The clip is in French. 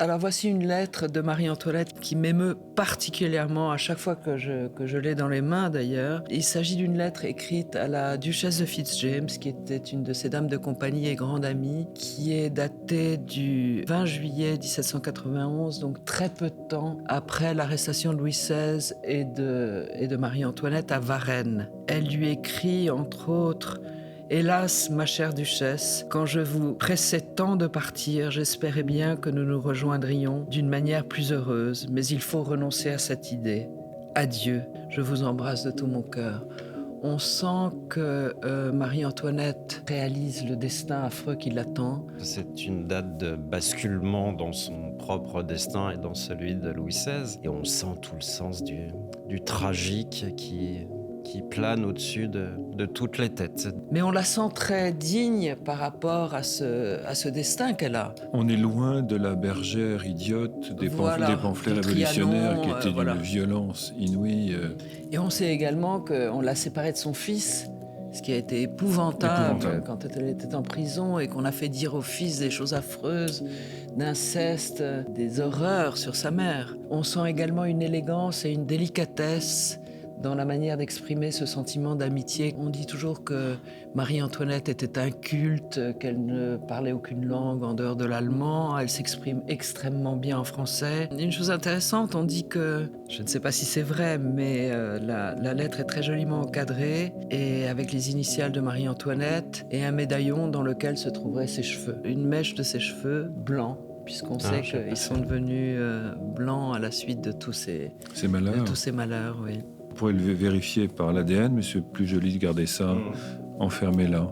Alors voici une lettre de Marie-Antoinette qui m'émeut particulièrement à chaque fois que je l'ai dans les mains d'ailleurs. Il s'agit d'une lettre écrite à la duchesse de Fitzjames, qui était une de ses dames de compagnie et grande amie, qui est datée du 20 juillet 1791, donc très peu de temps après l'arrestation de Louis XVI et de Marie-Antoinette à Varennes. Elle lui écrit entre autres: Hélas, ma chère duchesse, quand je vous pressais tant de partir, j'espérais bien que nous nous rejoindrions d'une manière plus heureuse, mais il faut renoncer à cette idée. Adieu, je vous embrasse de tout mon cœur. On sent que Marie-Antoinette réalise le destin affreux qui l'attend. C'est une date de basculement dans son propre destin et dans celui de Louis XVI. Et on sent tout le sens du tragique qui plane au-dessus de toutes les têtes. Mais on la sent très digne par rapport à ce destin qu'elle a. On est loin de la bergère idiote des Voilà, pamphlets du révolutionnaires Trianon, qui étaient voilà. d'une violence inouïe. Et on sait également qu'on l'a séparée de son fils, ce qui a été épouvantable quand elle était en prison, et qu'on a fait dire au fils des choses affreuses, d'inceste, des horreurs sur sa mère. On sent également une élégance et une délicatesse dans la manière d'exprimer ce sentiment d'amitié. On dit toujours que Marie-Antoinette était inculte, qu'elle ne parlait aucune langue en dehors de l'allemand. Elle s'exprime extrêmement bien en français. Une chose intéressante, on dit que, je ne sais pas si c'est vrai, mais la lettre est très joliment encadrée, et avec les initiales de Marie-Antoinette et un médaillon dans lequel se trouveraient ses cheveux. Une mèche de ses cheveux blancs, puisqu'on sait qu'ils sont devenus blancs à la suite de tous ces malheurs. De tous ces malheurs, oui. Vous pourrez le vérifier par l'ADN, mais c'est plus joli de garder ça enfermé là.